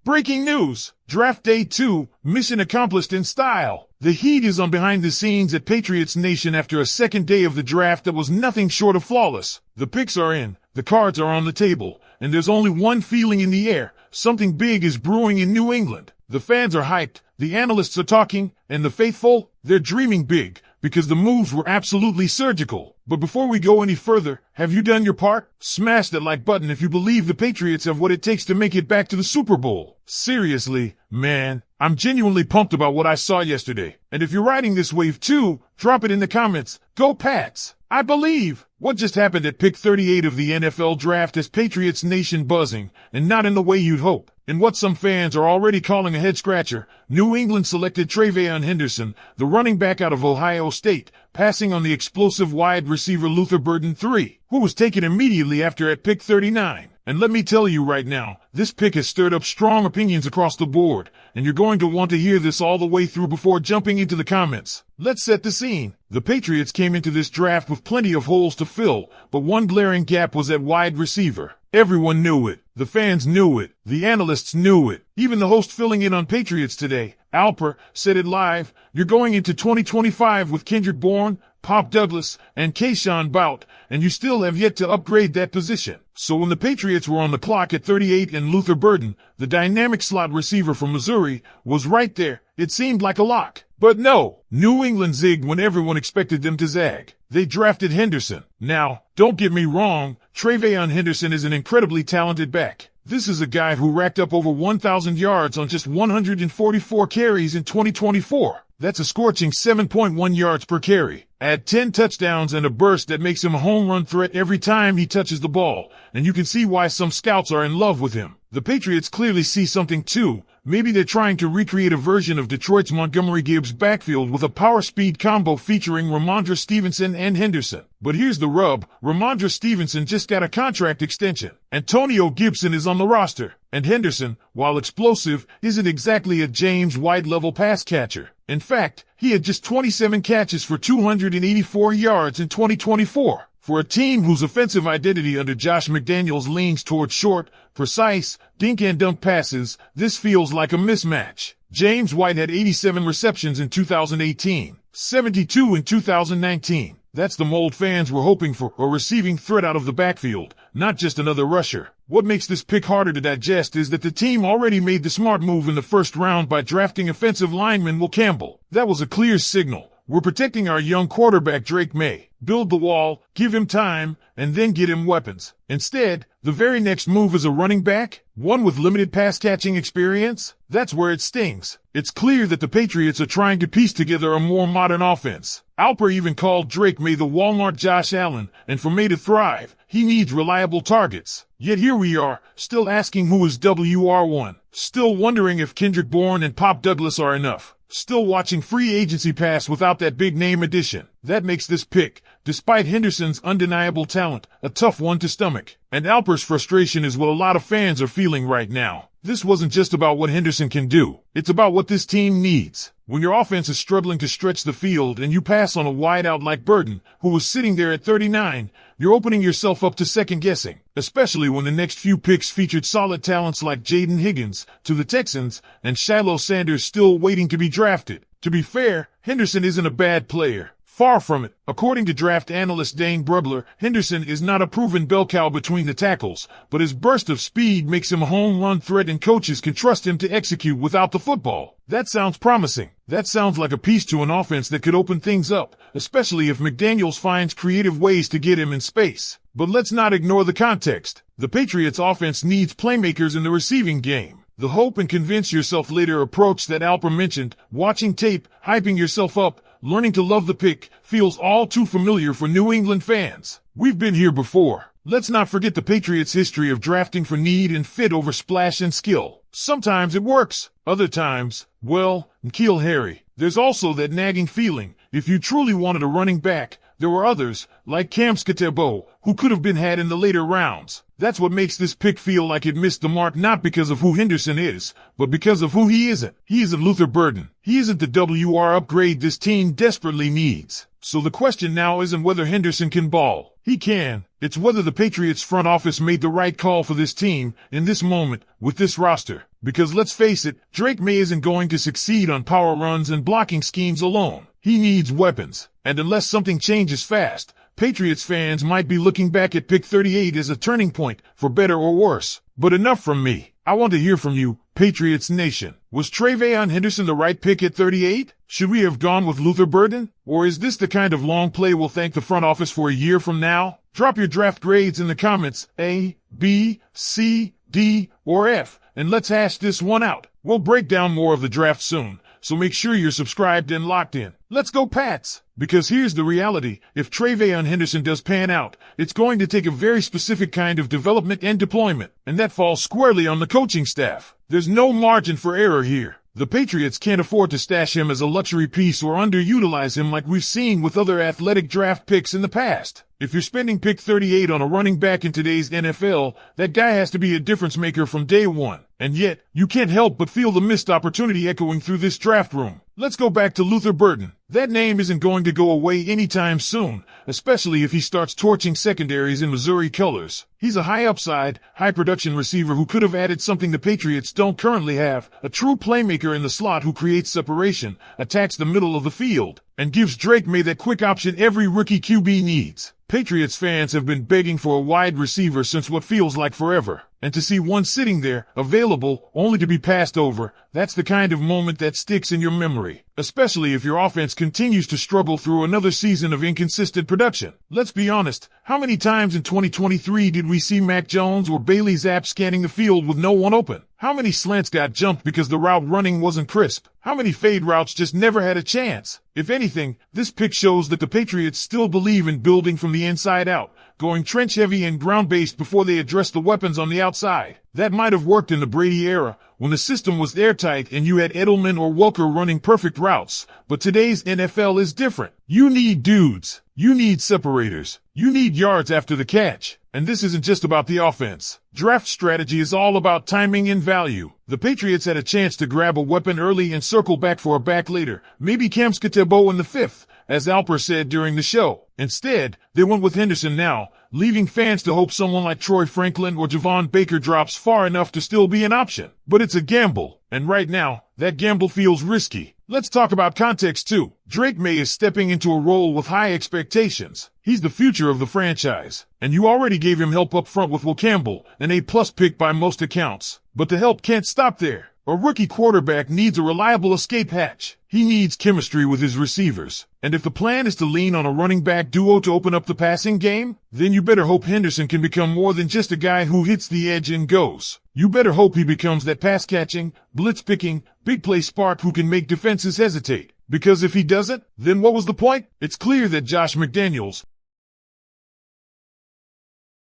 Breaking news! Draft Day 2, mission accomplished in style. The heat is on behind the scenes at Patriots Nation after a second day of the draft that was nothing short of flawless. The picks are in, the cards are on the table, and there's only one feeling in the air. Something big is brewing in New England. The fans are hyped, the analysts are talking, and the faithful, they're dreaming big, because the moves were absolutely surgical. But before we go any further, have you done your part? Smash that like button if you believe the Patriots have what it takes to make it back to the Super Bowl. Seriously, man, I'm genuinely pumped about what I saw yesterday. And if you're riding this wave too, drop it in the comments. Go Pats! I believe! What just happened at pick 38 of the NFL draft has Patriots Nation buzzing, and not in the way you'd hope. In what some fans are already calling a head-scratcher, New England selected TreVeyon Henderson, the running back out of Ohio State, passing on the explosive wide receiver Luther Burden III, who was taken immediately after at pick 39. And let me tell you right now, this pick has stirred up strong opinions across the board, and you're going to want to hear this all the way through before jumping into the comments. Let's set the scene. The Patriots came into this draft with plenty of holes to fill, but one glaring gap was at wide receiver. Everyone knew it. The fans knew it. The analysts knew it. Even the host filling in on Patriots Today, Alper, said it live. You're going into 2025 with Kendrick Bourne, Pop Douglas, and Keyshawn Bout, and you still have yet to upgrade that position. So when the Patriots were on the clock at 38 and Luther Burden, the dynamic slot receiver from Missouri, was right there, it seemed like a lock. But no, New England zigged when everyone expected them to zag. They drafted Henderson. Now, don't get me wrong, TreVeyon Henderson is an incredibly talented back. This is a guy who racked up over 1,000 yards on just 144 carries in 2024. That's a scorching 7.1 yards per carry. Add 10 touchdowns and a burst that makes him a home run threat every time he touches the ball, and you can see why some scouts are in love with him. The Patriots clearly see something too. Maybe they're trying to recreate a version of Detroit's Montgomery Gibbs backfield with a power-speed combo featuring Rhamondre Stevenson and Henderson. But here's the rub, Rhamondre Stevenson just got a contract extension. Antonio Gibson is on the roster, and Henderson, while explosive, isn't exactly a James White-level pass catcher. In fact, he had just 27 catches for 284 yards in 2024. For a team whose offensive identity under Josh McDaniels leans toward short, precise, dink-and-dunk passes, this feels like a mismatch. James White had 87 receptions in 2018, 72 in 2019. That's the mold fans were hoping for, a receiving threat out of the backfield, not just another rusher. What makes this pick harder to digest is that the team already made the smart move in the first round by drafting offensive lineman Will Campbell. That was a clear signal. We're protecting our young quarterback Drake Maye. Build the wall, give him time, and then get him weapons. Instead, the very next move is a running back, one with limited pass-catching experience. That's where it stings. It's clear that the Patriots are trying to piece together a more modern offense. Alper even called Drake Maye the Walmart Josh Allen, and for Maye to thrive, he needs reliable targets. Yet here we are, still asking who is WR1, still wondering if Kendrick Bourne and Pop Douglas are enough. Still watching free agency pass without that big name addition. That makes this pick, despite Henderson's undeniable talent, a tough one to stomach. And Alper's frustration is what a lot of fans are feeling right now. This wasn't just about what Henderson can do. It's about what this team needs. When your offense is struggling to stretch the field and you pass on a wideout like Burden, who was sitting there at 39, you're opening yourself up to second guessing, especially when the next few picks featured solid talents like Jaden Higgins to the Texans and Shiloh Sanders still waiting to be drafted. To be fair, Henderson isn't a bad player. Far from it. According to draft analyst Dane Brubler, Henderson is not a proven bell cow between the tackles, but his burst of speed makes him a home run threat and coaches can trust him to execute without the football. That sounds promising. That sounds like a piece to an offense that could open things up, especially if McDaniels finds creative ways to get him in space. But let's not ignore the context. The Patriots offense needs playmakers in the receiving game. The hope and convince yourself later approach that Alper mentioned, watching tape, hyping yourself up, learning to love the pick, feels all too familiar for New England fans. We've been here before. Let's not forget the Patriots' history of drafting for need and fit over splash and skill. Sometimes it works. Other times, well, kill Harry. There's also that nagging feeling. If you truly wanted a running back, there were others, like Cam Skatebo, who could have been had in the later rounds. That's what makes this pick feel like it missed the mark not because of who Henderson is, but because of who he isn't. He isn't Luther Burden. He isn't the WR upgrade this team desperately needs. So the question now isn't whether Henderson can ball. He can. It's whether the Patriots front office made the right call for this team in this moment with this roster. Because let's face it, Drake Maye isn't going to succeed on power runs and blocking schemes alone. He needs weapons. And unless something changes fast, Patriots fans might be looking back at pick 38 as a turning point, for better or worse. But enough from me. I want to hear from you, Patriots Nation. Was TreVeyon Henderson the right pick at 38? Should we have gone with Luther Burden? Or is this the kind of long play we'll thank the front office for a year from now? Drop your draft grades in the comments, A, B, C, D, or F, and let's hash this one out. We'll break down more of the draft soon, so make sure you're subscribed and locked in. Let's go Pats! Because here's the reality, if TreVeyon Henderson does pan out, it's going to take a very specific kind of development and deployment, and that falls squarely on the coaching staff. There's no margin for error here. The Patriots can't afford to stash him as a luxury piece or underutilize him like we've seen with other athletic draft picks in the past. If you're spending pick 38 on a running back in today's NFL, that guy has to be a difference maker from day one. And yet, you can't help but feel the missed opportunity echoing through this draft room. Let's go back to Luther Burden. That name isn't going to go away anytime soon, especially if he starts torching secondaries in Missouri colors. He's a high upside, high production receiver who could have added something the Patriots don't currently have, a true playmaker in the slot who creates separation, attacks the middle of the field, and gives Drake Maye that quick option every rookie QB needs. Patriots fans have been begging for a wide receiver since what feels like forever. And to see one sitting there, available, only to be passed over, that's the kind of moment that sticks in your memory. Especially if your offense continues to struggle through another season of inconsistent production. Let's be honest, how many times in 2023 did we see Mac Jones or Bailey Zappe scanning the field with no one open? How many slants got jumped because the route running wasn't crisp? How many fade routes just never had a chance? If anything, this pick shows that the Patriots still believe in building from the inside out, going trench-heavy and ground-based before they address the weapons on the outside. That might have worked in the Brady era, when the system was airtight and you had Edelman or Welker running perfect routes. But today's NFL is different. You need dudes. You need separators. You need yards after the catch. And this isn't just about the offense. Draft strategy is all about timing and value. The Patriots had a chance to grab a weapon early and circle back for a back later, maybe Kamskatebo in the 5th, as Alper said during the show. Instead, they went with Henderson now, leaving fans to hope someone like Troy Franklin or Javon Baker drops far enough to still be an option. But it's a gamble, and right now, that gamble feels risky. Let's talk about context too. Drake Maye is stepping into a role with high expectations. He's the future of the franchise. And you already gave him help up front with Will Campbell, an A-plus pick by most accounts. But the help can't stop there. A rookie quarterback needs a reliable escape hatch. He needs chemistry with his receivers. And if the plan is to lean on a running back duo to open up the passing game, then you better hope Henderson can become more than just a guy who hits the edge and goes. You better hope he becomes that pass-catching, blitz-picking, big-play spark who can make defenses hesitate. Because if he doesn't, then what was the point? It's clear that Josh McDaniels,